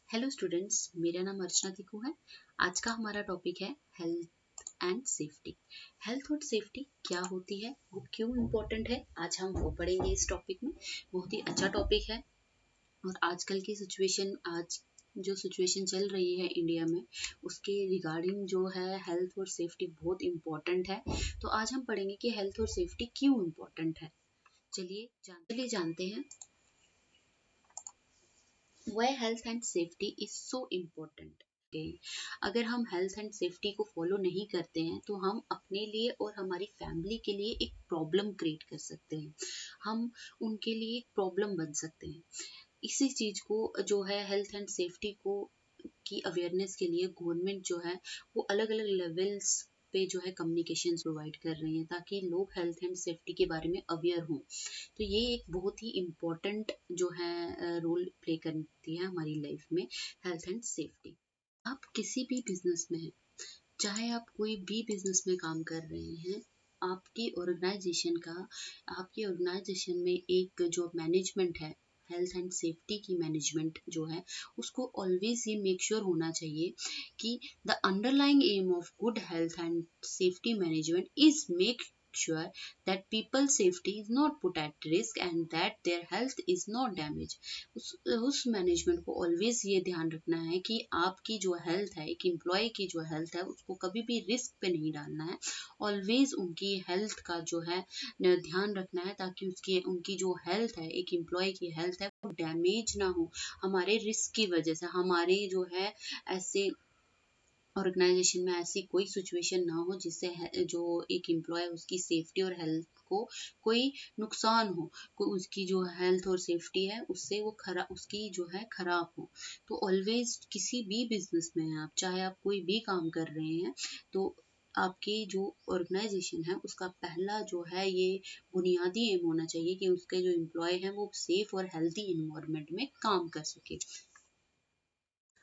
Hello students, मेरा नाम अर्चना तिकू है। आज का हमारा टॉपिक है हेल्थ एंड सेफ्टी। हेल्थ और सेफ्टी क्या होती है, वो क्यों इम्पोर्टेंट है, आज हम वो पढ़ेंगे इस टॉपिक में। बहुत ही अच्छा टॉपिक है और आजकल की सिचुएशन, आज जो सिचुएशन चल रही है इंडिया में, उसके रिगार्डिंग जो है हेल्थ और सेफ्टी बहुत इम्पोर्टेंट है। तो आज हम पढ़ेंगे कि हेल्थ और सेफ्टी क्यों इम्पोर्टेंट है। चलिए जानते हैं why health and safety is so important। अगर हम हेल्थ एंड सेफ्टी को फॉलो नहीं करते हैं तो हम अपने लिए और हमारी फैमिली के लिए एक प्रॉब्लम क्रिएट कर सकते हैं। हम उनके लिए एक प्रॉब्लम बन सकते हैं। इसी चीज को जो है हेल्थ एंड सेफ्टी को की अवेयरनेस के लिए गवर्नमेंट जो है वो अलग अलग लेवल्स पे जो है कम्युनिकेशन प्रोवाइड कर रही है ताकि लोग हेल्थ एंड सेफ्टी के बारे में अवेयर हों। तो ये एक बहुत ही इम्पोर्टेंट जो है रोल प्ले करती है हमारी लाइफ में हेल्थ एंड सेफ्टी। आप किसी भी बिजनेस में हैं, चाहे आप कोई भी बिजनेस में काम कर रहे हैं, आपकी ऑर्गेनाइजेशन में एक जो मैनेजमेंट है, हेल्थ एंड सेफ्टी की मैनेजमेंट जो है, उसको ऑलवेज ये मेक श्योर होना चाहिए कि the underlying aim of good health and safety management is make sure that people's safety is not put at risk and that their health is not damaged। उस management को always ये ध्यान रखना है कि आपकी जो हेल्थ है, एक एम्प्लॉय की जो हेल्थ है, उसको कभी भी रिस्क पे नहीं डालना है। ऑलवेज उनकी हेल्थ का जो है ध्यान रखना है ताकि उनकी जो हेल्थ है, एक एम्प्लॉय की हेल्थ है, वो डैमेज ना हो हमारे रिस्क की वजह से। हमारे जो है ऐसे ऑर्गेनाइजेशन में ऐसी कोई सिचुएशन ना हो जिससे जो एक एम्प्लॉय उसकी सेफ्टी और हेल्थ को कोई नुकसान हो, कोई उसकी जो हेल्थ और सेफ्टी है उससे वो उसकी जो है खराब हो। तो ऑलवेज किसी भी बिजनेस में आप, चाहे आप कोई भी काम कर रहे हैं, तो आपकी जो ऑर्गेनाइजेशन है उसका पहला जो है ये बुनियादी एम होना चाहिए कि उसके जो एम्प्लॉय हैं वो सेफ और हेल्थी इन्वायरमेंट में काम कर सके।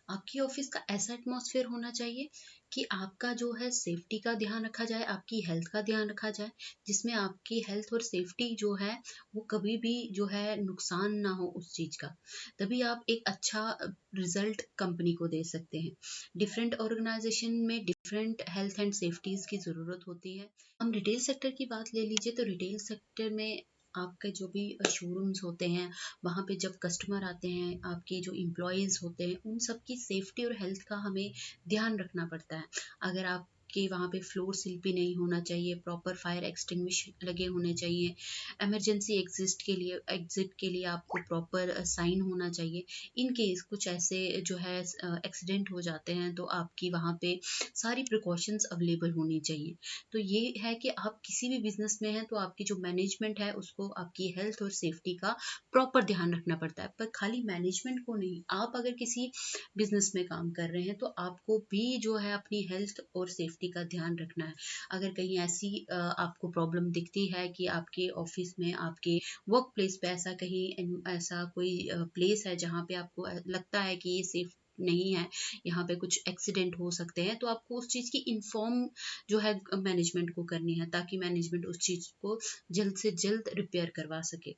आपकी ऑफिस का ऐसा एटमॉस्फेयर होना चाहिए कि आपका जो है सेफ्टी का ध्यान रखा जाए, आपकी हेल्थ का ध्यान रखा जाए, जिसमें आपकी हेल्थ और सेफ्टी जो है वो कभी भी जो है नुकसान ना हो उस चीज का। तभी आप एक अच्छा रिजल्ट कंपनी को दे सकते हैं। डिफरेंट ऑर्गेनाइजेशन में डिफरेंट हेल्थ एंड सेफ्टीज की जरूरत होती है। हम रिटेल सेक्टर की बात ले लीजिए तो रिटेल सेक्टर में आपके जो भी शोरूम्स होते हैं, वहाँ पे जब कस्टमर आते हैं, आपके जो एम्प्लॉयज़ होते हैं, उन सब की सेफ्टी और हेल्थ का हमें ध्यान रखना पड़ता है। अगर आपके वहाँ पे फ्लोर स्लिपी नहीं होना चाहिए, प्रॉपर फायर एक्सटिंग्विशर लगे होने चाहिए, इमरजेंसी एग्जिट के लिए आपको प्रॉपर साइन होना चाहिए। इन केस कुछ ऐसे जो है एक्सीडेंट हो जाते हैं तो आपकी वहाँ पे सारी प्रिकॉशंस अवेलेबल होनी चाहिए। तो ये है कि आप किसी भी बिजनेस में हैं तो आपकी जो मैनेजमेंट है उसको आपकी हेल्थ और सेफ्टी का प्रॉपर ध्यान रखना पड़ता है। पर खाली मैनेजमेंट को नहीं, आप अगर किसी बिजनेस में काम कर रहे हैं तो आपको भी जो है अपनी हेल्थ और सेफ्टी का ध्यान रखना है। अगर कहीं ऐसी आपको प्रॉब्लम दिखती है कि आपके ऑफिस में, आपके वर्क प्लेस पे ऐसा कोई प्लेस है जहाँ पे आपको लगता है कि ये सेफ नहीं है, यहाँ पे कुछ एक्सीडेंट हो सकते हैं, तो आपको उस चीज़ की इन्फॉर्म जो है मैनेजमेंट को करनी है ताकि मैनेजमेंट उस चीज़ को जल्द से जल्द रिपेयर करवा सके।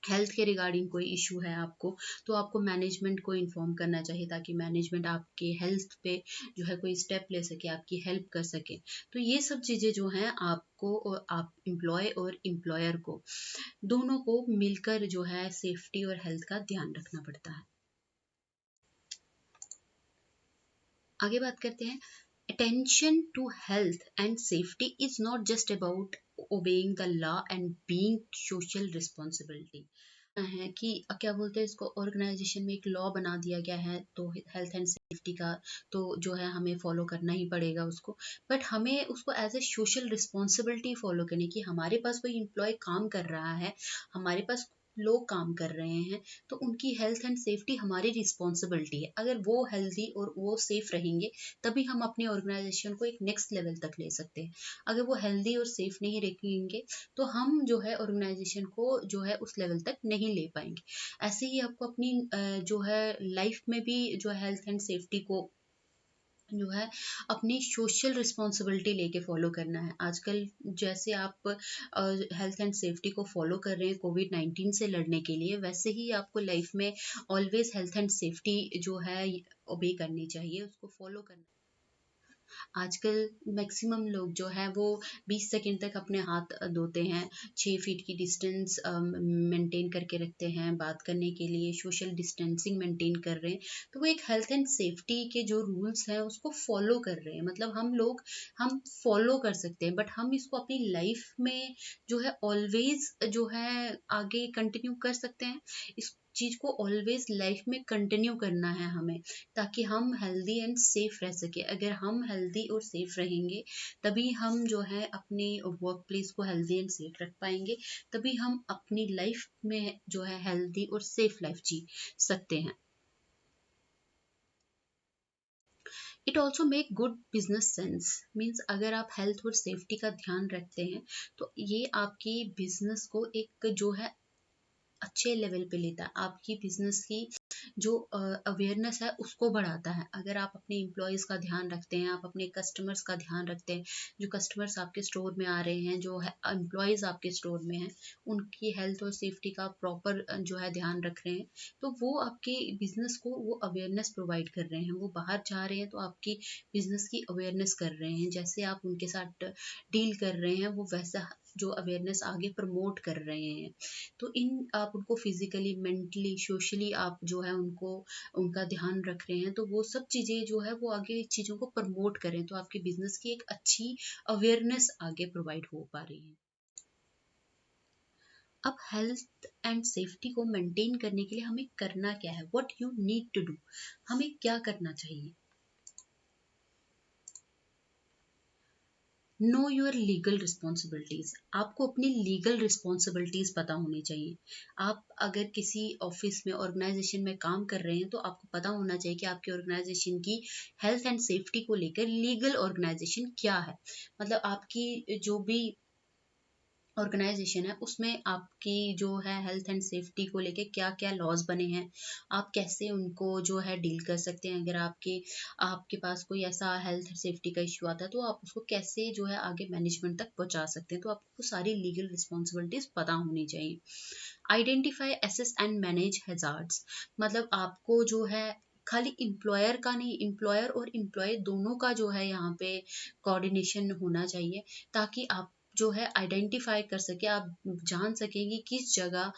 हेल्थ के रिगार्डिंग कोई इशू है आपको, तो आपको मैनेजमेंट को इन्फॉर्म करना चाहिए ताकि मैनेजमेंट आपके हेल्थ पे जो है कोई स्टेप ले सके, आपकी हेल्प कर सके। तो ये सब चीज़ें जो हैं आपको और आप एम्प्लॉय और एम्प्लॉयर को, दोनों को मिलकर जो है सेफ्टी और हेल्थ का ध्यान रखना पड़ता है। आगे बात करते हैं। Attention to health and safety is not just about obeying the law and being social responsibility। है कि क्या बोलते हैं इसको, ऑर्गेनाइजेशन में एक लॉ बना दिया गया है तो हेल्थ एंड सेफ्टी का तो जो है हमें फॉलो करना ही पड़ेगा उसको। बट हमें उसको as a social responsibility follow करनी कि हमारे पास कोई एम्प्लॉय काम कर रहा है, हमारे पास लोग काम कर रहे हैं, तो उनकी हेल्थ एंड सेफ्टी हमारी रिस्पॉन्सिबिलिटी है। अगर वो हेल्दी और वो सेफ रहेंगे तभी हम अपनी ऑर्गेनाइजेशन को एक नेक्स्ट लेवल तक ले सकते हैं। अगर वो हेल्दी और सेफ नहीं रहेंगे तो हम जो है ऑर्गेनाइजेशन को जो है उस लेवल तक नहीं ले पाएंगे। ऐसे ही आपको अपनी जो है लाइफ में भी जो हेल्थ एंड सेफ्टी को जो है अपनी सोशल रिस्पॉन्सिबिलिटी लेके फॉलो करना है। आजकल जैसे आप हेल्थ एंड सेफ्टी को फॉलो कर रहे हैं कोविड-19 से लड़ने के लिए, वैसे ही आपको लाइफ में ऑलवेज हेल्थ एंड सेफ्टी जो है ओबे करनी चाहिए, उसको फॉलो करना। आजकल मैक्सिमम लोग जो है वो 20 सेकंड तक अपने हाथ धोते हैं, 6 फीट की डिस्टेंस मेंटेन करके रखते हैं बात करने के लिए, सोशल डिस्टेंसिंग मेंटेन कर रहे हैं। तो वो एक हेल्थ एंड सेफ्टी के जो रूल्स हैं उसको फॉलो कर रहे हैं। मतलब हम फॉलो कर सकते हैं, बट हम इसको अपनी लाइफ में जो है ऑलवेज जो है आगे कंटिन्यू कर सकते हैं। इस चीज को ऑलवेज लाइफ में कंटिन्यू करना है हमें, ताकि हम हेल्दी एंड सेफ रह सके। अगर हम हेल्दी और सेफ रहेंगे, तभी हम जो है अपने वर्क प्लेस को हेल्दी एंड सेफ रख पाएंगे, तभी हम अपनी लाइफ में जो है हेल्दी और सेफ लाइफ जी सकते हैं। It also make good business sense, means अगर आप हेल्थ और सेफ्टी का ध्यान रखते हैं तो ये आपकी बिजनेस को एक जो है अच्छे लेवल पे लेता है, आपकी बिजनेस की जो अवेयरनेस है उसको बढ़ाता है। अगर आप अपने एम्प्लॉयज़ का ध्यान रखते हैं, आप अपने कस्टमर्स का ध्यान रखते हैं, जो कस्टमर्स आपके स्टोर में आ रहे हैं, जो है एम्प्लॉयज़ आपके स्टोर में हैं, उनकी हेल्थ और सेफ्टी का प्रॉपर जो है ध्यान रख रहे हैं, तो वो आपके बिजनेस को वो अवेयरनेस प्रोवाइड कर रहे हैं। वो बाहर जा रहे हैं तो आपकी बिजनेस की अवेयरनेस कर रहे हैं। जैसे आप उनके साथ डील कर रहे हैं, वो वैसा जो अवेयरनेस आगे प्रमोट कर रहे हैं। तो इन आप उनको फिजिकली, मेंटली, सोशली आप जो है उनको उनका ध्यान रख रहे हैं, तो वो सब चीजें जो है वो आगे चीजों को प्रमोट करें, तो आपके बिजनेस की एक अच्छी अवेयरनेस आगे प्रोवाइड हो पा रही है। अब हेल्थ एंड सेफ्टी को मेंटेन करने के लिए हमें करना क्या है, what you need to do, हमें क्या करना चाहिए। नो योर लीगल रिस्पॉन्सिबिलिटीज, आपको अपनी लीगल रिस्पॉन्सिबिलिटीज पता होनी चाहिए। आप अगर किसी ऑफिस में, ऑर्गेनाइजेशन में काम कर रहे हैं, तो आपको पता होना चाहिए कि आपकी ऑर्गेनाइजेशन की हेल्थ एंड सेफ्टी को लेकर लीगल ऑर्गेनाइजेशन क्या है। मतलब आपकी जो भी ऑर्गेनाइजेशन है उसमें आपकी जो है हेल्थ एंड सेफ्टी को लेके क्या क्या लॉज बने हैं, आप कैसे उनको जो है डील कर सकते हैं। अगर आपके पास कोई ऐसा हेल्थ सेफ्टी का इश्यू आता है, तो आप उसको कैसे जो है आगे मैनेजमेंट तक पहुंचा सकते हैं। तो आपको सारी लीगल रिस्पॉन्सिबिलिटीज पता होनी चाहिए। Identify, assess and manage hazards, मतलब आपको जो है खाली इम्प्लॉयर का नहीं, इम्प्लॉयर और इम्प्लॉय दोनों का जो है यहाँ पे कोऑर्डिनेशन होना चाहिए, ताकि आप जो है आइडेंटिफाई कर सके, आप जान सकेंगे किस जगह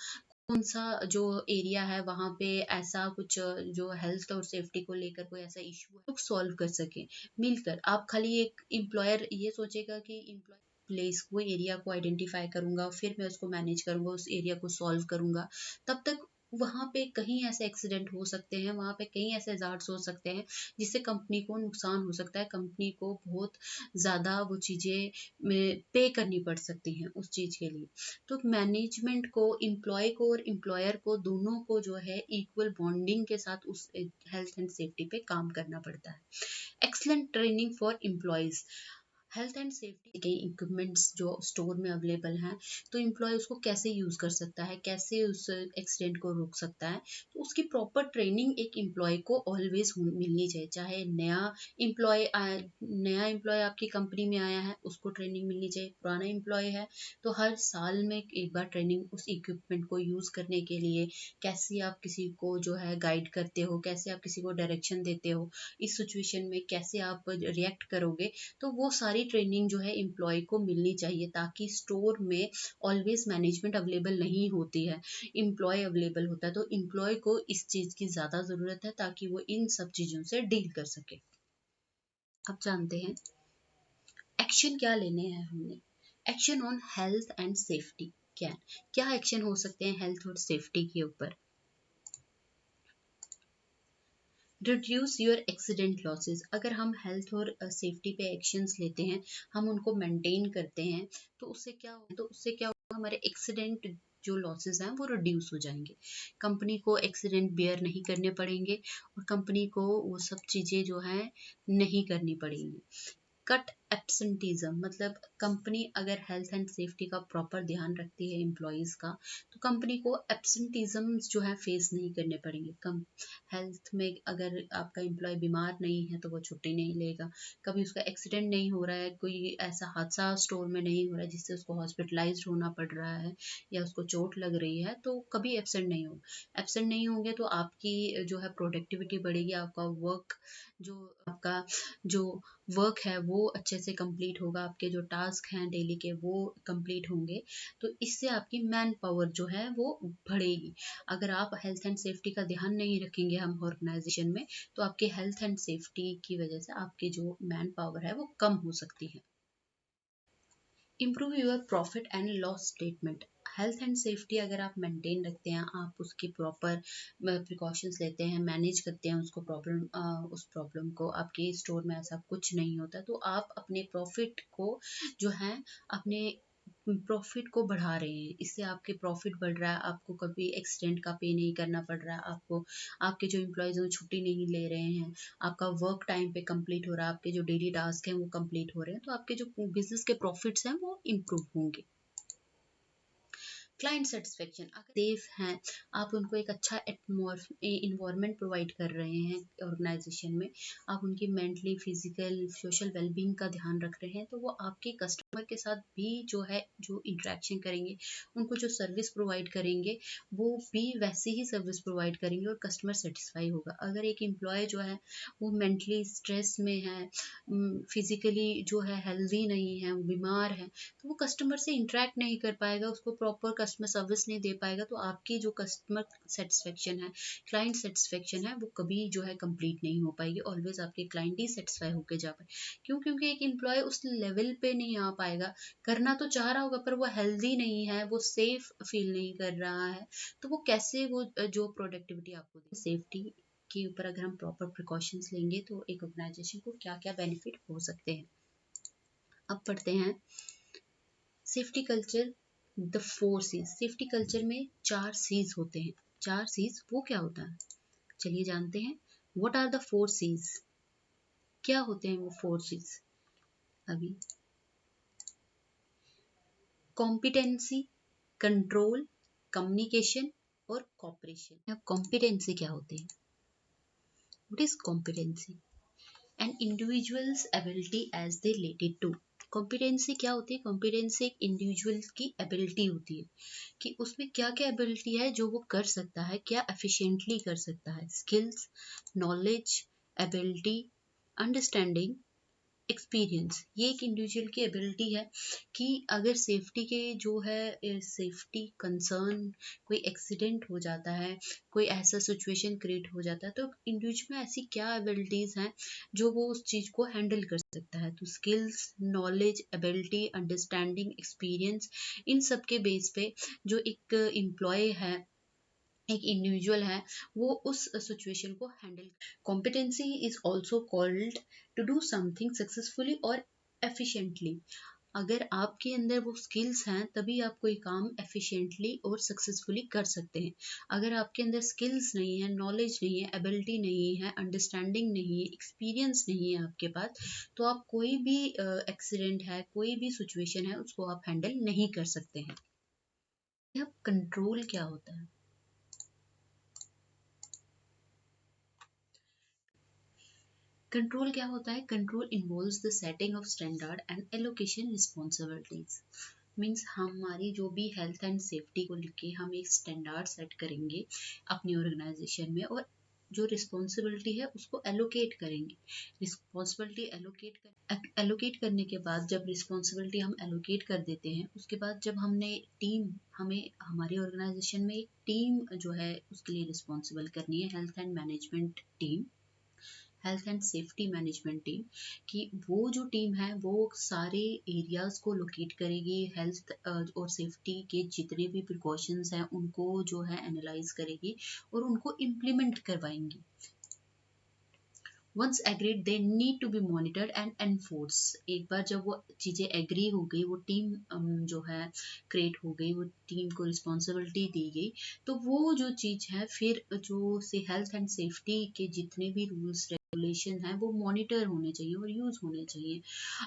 कौन सा जो एरिया है वहां पे ऐसा कुछ जो हेल्थ और सेफ्टी को लेकर कोई ऐसा इशू है तो सॉल्व कर सके मिलकर। आप खाली एक एम्प्लॉयर ये सोचेगा कि एम्प्लॉय प्लेस वो एरिया को आइडेंटिफाई करूंगा, फिर मैं उसको मैनेज करूंगा, उस एरिया को सॉल्व करूंगा, तब तक वहां पे कहीं ऐसे एक्सीडेंट हो सकते हैं, वहां पे कहीं ऐसे हैजार्ड्स हो सकते हैं जिससे कंपनी को नुकसान हो सकता है, कंपनी को बहुत ज्यादा वो चीजें में पे करनी पड़ सकती हैं उस चीज के लिए। तो मैनेजमेंट को, एम्प्लॉय को और एम्प्लॉयर को दोनों को जो है इक्वल बॉन्डिंग के साथ उस हेल्थ एंड सेफ्टी पे काम करना पड़ता है। Excellent training for employees, health and safety के इक्विपमेंट्स जो स्टोर में अवेलेबल हैं, तो एम्प्लॉय उसको कैसे यूज कर सकता है, कैसे उस एक्सीडेंट को रोक सकता है, तो उसकी प्रॉपर ट्रेनिंग एक एम्प्लॉय को ऑलवेज मिलनी चाहिए। चाहे नया एम्प्लॉय आपकी कंपनी में आया है उसको ट्रेनिंग मिलनी चाहिए, पुराना एम्प्लॉय है तो हर साल में एक बार ट्रेनिंग उस इक्विपमेंट को यूज करने के लिए, कैसे आप किसी को जो है गाइड करते हो, कैसे आप किसी को डायरेक्शन देते हो, इस सिचुएशन में कैसे आप रिएक्ट करोगे, तो वो सारी ट्रेनिंग जो है एम्प्लॉय को मिलनी चाहिए, ताकि स्टोर में ऑलवेज मैनेजमेंट अवेलेबल नहीं होती है, एम्प्लॉय अवेलेबल होता है। तो एम्प्लॉय को इस चीज की ज्यादा जरूरत है ताकि वो इन सब चीजों से डील कर सके। अब जानते हैं एक्शन क्या लेने हैं हमने। Action on health and safety, क्या एक्शन हो सकते हैं हेल्थ और सेफ्टी के ऊपर। रिड्यूस योर एक्सीडेंट लॉसेस, अगर हम हेल्थ और सेफ्टी पे एक्शंस लेते हैं, हम उनको मेंटेन करते हैं, तो उससे क्या होगा, हमारे एक्सीडेंट जो लॉसेस हैं वो रिड्यूस हो जाएंगे, कंपनी को एक्सीडेंट बेयर नहीं करने पड़ेंगे और कंपनी को वो सब चीज़ें जो हैं नहीं करनी पड़ेंगी। कट एब्सेंटीज्म, मतलब कंपनी अगर हेल्थ एंड सेफ्टी का प्रॉपर ध्यान रखती है एम्प्लॉयज़ का, तो कंपनी को एब्सेंटीज्म जो है फेस नहीं करने पड़ेंगे। कम हेल्थ में अगर आपका एम्प्लॉय बीमार नहीं है तो वो छुट्टी नहीं लेगा, कभी उसका एक्सीडेंट नहीं हो रहा है, कोई ऐसा हादसा स्टोर में नहीं हो रहा है जिससे उसको हॉस्पिटलाइज्ड होना पड़ रहा है या उसको चोट लग रही है, तो कभी एब्सेंट नहीं होगा। एब्सेंट नहीं होंगे तो आपकी जो है प्रोडक्टिविटी बढ़ेगी, आपका वर्क जो आपका जो वर्क है वो अच्छे से कंप्लीट होगा, आपके जो टास्क हैं डेली के वो कंप्लीट होंगे, तो इससे आपकी मैन पावर जो है वो बढ़ेगी। अगर आप हेल्थ एंड सेफ्टी का ध्यान नहीं रखेंगे हम ऑर्गेनाइजेशन में, तो आपके हेल्थ एंड सेफ्टी की वजह से आपकी जो मैन पावर है वो कम हो सकती है। Improve your profit and loss statement. Health and safety अगर आप मेंटेन रखते हैं, आप उसकी प्रॉपर प्रिकॉशंस लेते हैं, मैनेज करते हैं उसको, उस प्रॉब्लम को, आपके स्टोर में ऐसा कुछ नहीं होता, तो आप अपने प्रॉफिट को जो है अपने प्रॉफिट को बढ़ा रहे हैं, इससे आपके प्रॉफिट बढ़ रहा है, आपको कभी एक्सीडेंट का पे नहीं करना पड़ रहा है, आपको आपके जो एम्प्लॉयज़ हैं छुट्टी नहीं ले रहे हैं, आपका वर्क टाइम पे कंप्लीट हो रहा है, आपके जो डेली टास्क हैं वो कंप्लीट हो रहे हैं, तो आपके जो बिजनेस के प्रॉफिट्स हैं वो इम्प्रूव होंगे। क्लाइंट सेटिस्फेक्शन, अगर सेफ हैं, आप उनको एक अच्छा इन्वायरमेंट प्रोवाइड कर रहे हैं ऑर्गेनाइजेशन में, आप उनकी मेंटली फिजिकल सोशल वेलबींग का ध्यान रख रहे हैं, तो वो आपके कस्टमर के साथ भी जो है जो इंटरेक्शन करेंगे, उनको जो सर्विस प्रोवाइड करेंगे वो भी वैसे ही सर्विस प्रोवाइड करेंगे और कस्टमर सेटिस्फाई होगा। अगर एक एम्प्लॉय जो है वो मेंटली स्ट्रेस में है, फिजिकली जो है हेल्दी नहीं है, वो बीमार है, तो वो कस्टमर से इंटरेक्ट नहीं कर पाएगा, उसको प्रॉपर कस्टमर सर्विस नहीं दे पाएगा, तो आपकी जो कस्टमर सेटिस्फेक्शन है, क्लाइंट सेटिस्फेक्शन है, वो कभी जो है कंप्लीट नहीं हो पाएगी। ऑलवेज आपके क्लाइंट ही सेटिस्फाई होकर जा पाए। क्यों? क्योंकि एक एम्प्लॉय उस लेवल पे नहीं आ पाएगा, करना तो चाह रहा होगा पर वो हेल्दी नहीं है, वो सेफ फील नहीं कर रहा है, तो वो कैसे वो जो प्रोडक्टिविटी आपको दे। सेफ्टी के ऊपर अगर हम प्रॉपर प्रिकॉशंस लेंगे तो एक ऑर्गेनाइजेशन को क्या क्या बेनिफिट हो सकते हैं। अब पढ़ते हैं safety culture, the 4 Cs. Safety culture में 4 सीज होते हैं। 4 सीज वो क्या होता है, चलिए जानते हैं। व्हाट आर द 4 सीज, क्या होते हैं वो 4 सीज। अभी कॉम्पिटेंसी, कंट्रोल, कम्युनिकेशन और कॉपरेशन। अब कॉम्पिटेंसी क्या होती है, what is competency? An individual's ability as they related to. Competency क्या होती है? कॉम्पिटेंसी एक इंडिविजुअल की एबिलिटी होती है कि उसमें क्या क्या एबिलिटी है जो वो कर सकता है, क्या एफिशिएंटली कर सकता है। Skills, knowledge, ability, understanding, experience, ये एक इंडिविजुअल की एबिलिटी है कि अगर सेफ्टी के जो है सेफ्टी कंसर्न, कोई एक्सीडेंट हो जाता है, कोई ऐसा सिचुएशन क्रिएट हो जाता है, तो इंडिविजुअल में ऐसी क्या एबिलिटीज हैं जो वो उस चीज को हैंडल कर सकता है। तो skills, knowledge, ability, understanding, experience, इन सब के बेस पे जो एक एम्प्लॉय है, एक इंडिविजुअल है, वो उस सिचुएशन को handle. Competency is also called to do something successfully और एफिशिएंटली। अगर आपके अंदर वो स्किल्स हैं तभी आप कोई काम एफिशिएंटली और सक्सेसफुली कर सकते हैं। अगर आपके अंदर स्किल्स नहीं है, नॉलेज नहीं है, एबिलिटी नहीं है, अंडरस्टैंडिंग नहीं है, एक्सपीरियंस नहीं है आपके पास, तो आप कोई भी एक्सीडेंट है, कोई भी सिचुएशन है, उसको आप हैंडल नहीं कर सकते हैं। अब कंट्रोल क्या होता है? कंट्रोल क्या होता है? Control involves the setting of standard and allocation responsibilities. Means हमारी जो भी हेल्थ एंड सेफ्टी को लेके हम एक स्टैंडर्ड सेट करेंगे अपनी ऑर्गेनाइजेशन में, और जो रिस्पॉन्सिबिलिटी है उसको एलोकेट करेंगे। रिस्पॉन्सिबिलिटी एलोकेट करने के बाद, जब रिस्पॉन्सिबिलिटी हम एलोकेट कर देते हैं, उसके बाद जब हमने टीम, हमें हमारी ऑर्गेनाइजेशन में एक टीम जो है उसके लिए रिस्पॉन्सिबल करनी है, health and management team, health and safety management team, कि वो जो टीम है वो सारे एरियाज को लोकेट करेगी, हेल्थ और सेफ्टी के जितने भी प्रिकॉशंस हैं उनको जो है एनालाइज करेगी और उनको इम्प्लीमेंट करवाएंगी। Once agreed they need to be monitored and enforce. एक बार जब वो चीज़ें एग्री हो गई, वो टीम जो है क्रिएट हो गई, वो टीम को रिस्पॉन्सिबिलिटी दी गई, तो वो जो चीज़ है फिर जो से हेल्थ एंड सेफ्टी के जितने भी रूल्स रेगुलेशन है वो मॉनिटर होने चाहिए और यूज़ होने चाहिए,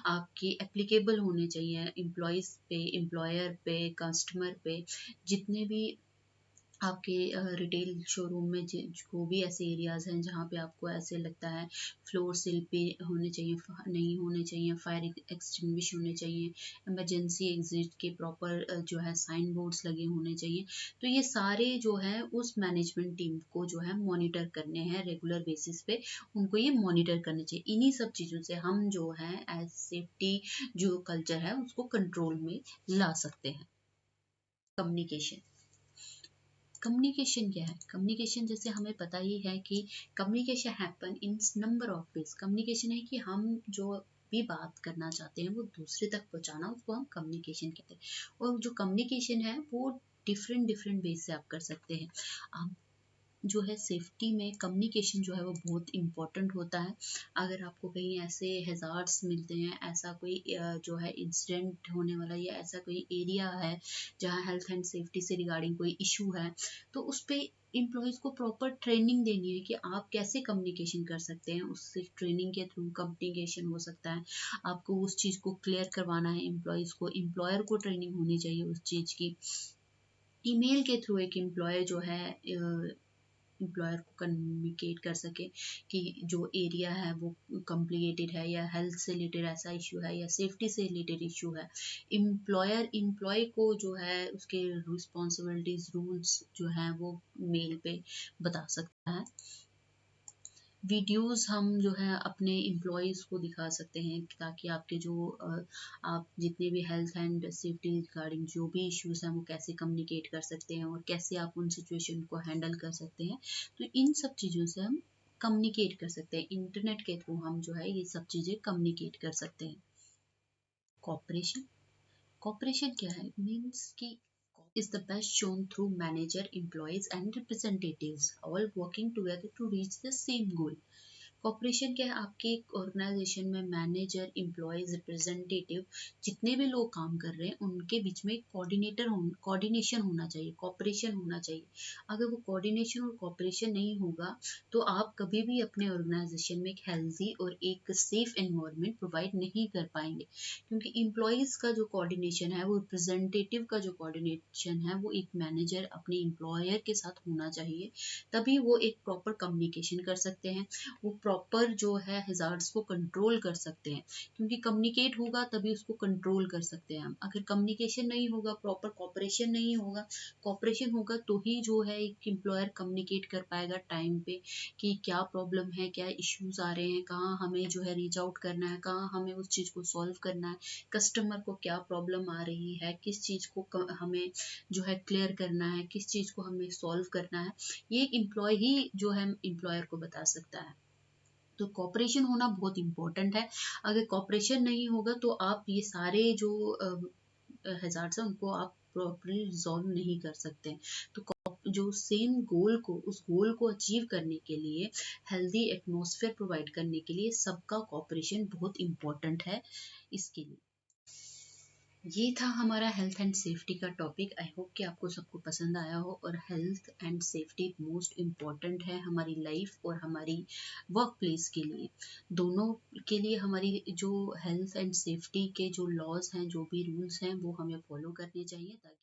आपके एप्लीकेबल होने चाहिए एम्प्लॉयज़ पे, एम्प्लॉयर पे, कस्टमर पे, जितने भी आपके रिटेल शोरूम में जो भी ऐसे एरियाज़ हैं जहाँ पे आपको ऐसे लगता है फ्लोर सिल पे होने चाहिए, नहीं होने चाहिए, फायर एक्सटिंग्विश होने चाहिए, इमरजेंसी एग्जिट के प्रॉपर जो है साइन बोर्ड्स लगे होने चाहिए। तो ये सारे जो है उस मैनेजमेंट टीम को जो है मॉनिटर करने हैं रेगुलर बेसिस पे, उनको ये मॉनिटर करने चाहिए। इन्हीं सब चीज़ों से हम जो है एज सेफ्टी जो कल्चर है उसको कंट्रोल में ला सकते हैं। कम्युनिकेशन, कम्युनिकेशन क्या है? कम्युनिकेशन जैसे हमें पता ही है कि communication happen in number of ways. Communication है कि हम जो भी बात करना चाहते हैं वो दूसरे तक पहुंचाना, उसको हम कम्युनिकेशन कहते हैं। और जो कम्युनिकेशन है वो डिफरेंट डिफरेंट वेज से आप कर सकते हैं। आप जो है सेफ्टी में कम्युनिकेशन जो है वो बहुत इम्पोर्टेंट होता है। अगर आपको कहीं ऐसे हैज़ार्ड्स मिलते हैं, ऐसा कोई जो है इंसिडेंट होने वाला या ऐसा कोई एरिया है जहाँ हेल्थ एंड सेफ्टी से रिगार्डिंग कोई इशू है, तो उस पे एम्प्लॉयज़ को प्रॉपर ट्रेनिंग देनी है कि आप कैसे कम्युनिकेशन कर सकते हैं। उससे ट्रेनिंग के थ्रू कम्युनिकेशन हो सकता है। आपको उस चीज़ को क्लियर करवाना है एम्प्लॉयज़ को, एम्प्लॉयर को ट्रेनिंग होनी चाहिए उस चीज़ की। ईमेल के थ्रू एक एम्प्लॉय जो है एम्प्लॉयर को कम्युनिकेट कर सके कि जो एरिया है वो कॉम्प्लिकेटेड है या हेल्थ से रिलेटेड ऐसा इशू है या सेफ्टी से रिलेटेड इशू है। एम्प्लॉयर एम्प्लॉय को जो है उसके रिस्पॉन्सिबिलिटीज रूल्स जो हैं वो मेल पे बता सकता है। वीडियोस हम जो है अपने एम्प्लॉयज़ को दिखा सकते हैं ताकि आपके जो आप जितने भी हेल्थ एंड सेफ्टी रिगार्डिंग जो भी इश्यूज हैं वो कैसे कम्युनिकेट कर सकते हैं और कैसे आप उन सिचुएशन को हैंडल कर सकते हैं। तो इन सब चीज़ों से हम कम्युनिकेट कर सकते हैं। इंटरनेट के थ्रू हम जो है ये सब चीज़ें कम्युनिकेट कर सकते हैं। कॉपरेशन, कॉपरेशन क्या है? मीन्स कि is the best shown through manager, employees and representatives all working together to reach the same goal. Cooperation क्या है? आपके एक ऑर्गेनाइजेशन में मैनेजर, एम्प्लॉयज, रिप्रेजेंटेटिव जितने भी लोग काम कर रहे हैं उनके बीच में कोऑर्डिनेशन होना चाहिए, कॉपरेशन होना चाहिए। अगर वो कोऑर्डिनेशन और कॉपरेशन नहीं होगा तो आप कभी भी अपने ऑर्गेनाइजेशन में एक हेल्दी और एक सेफ एनवायरनमेंट प्रोवाइड नहीं कर पाएंगे, क्योंकि एम्प्लॉयज का जो कोऑर्डिनेशन है वो रिप्रेजेंटेटिव का जो कोऑर्डिनेशन है वो एक मैनेजर अपने एम्प्लॉयर के साथ होना चाहिए, तभी वो एक प्रॉपर कम्युनिकेशन कर सकते हैं, वो प्रॉपर जो है हैजार्ड्स को कंट्रोल कर सकते हैं। क्योंकि कम्युनिकेट होगा तभी उसको कंट्रोल कर सकते हैं हम। अगर कम्युनिकेशन नहीं होगा, प्रॉपर कॉपरेशन नहीं होगा, कॉपरेशन होगा तो ही जो है एक एम्प्लॉयर कम्युनिकेट कर पाएगा टाइम पे कि क्या प्रॉब्लम है, क्या इश्यूज आ रहे हैं, कहाँ हमें जो है रीच आउट करना है, कहाँ हमें उस चीज़ को सॉल्व करना है, कस्टमर को क्या प्रॉब्लम आ रही है, किस चीज़ को हमें जो है क्लियर करना है, किस चीज़ को हमें सॉल्व करना है। ये एक एम्प्लॉय ही जो है एम्प्लॉयर को बता सकता है। तो कॉपरेशन होना बहुत इम्पोर्टेंट है। अगर कॉपरेशन नहीं होगा तो आप ये सारे जो हैजार्ड्स हैं उनको आप प्रॉपरली रिजॉल्व नहीं कर सकते। तो जो सेम गोल को, उस गोल को अचीव करने के लिए, हेल्दी एटमॉस्फेयर प्रोवाइड करने के लिए सबका कॉपरेशन बहुत इम्पोर्टेंट है इसके लिए। ये था हमारा हेल्थ एंड सेफ्टी का टॉपिक। आई होप कि आपको सबको पसंद आया हो। और health and safety most important है हमारी लाइफ और हमारी वर्क प्लेस के लिए, दोनों के लिए। हमारी जो हेल्थ एंड सेफ्टी के जो लॉज हैं, जो भी रूल्स हैं वो हमें फॉलो करने चाहिए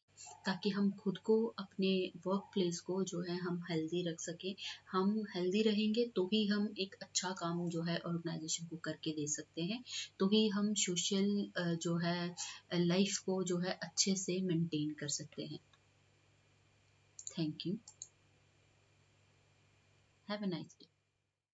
ताकि हम खुद को, अपने वर्क प्लेस को जो है हम हेल्दी रख सकें। हम हेल्दी रहेंगे तो ही हम एक अच्छा काम जो है ऑर्गेनाइजेशन को करके दे सकते हैं, तो ही हम सोशल जो है लाइफ को जो है अच्छे से मेंटेन कर सकते हैं। Thank you. Have a nice day.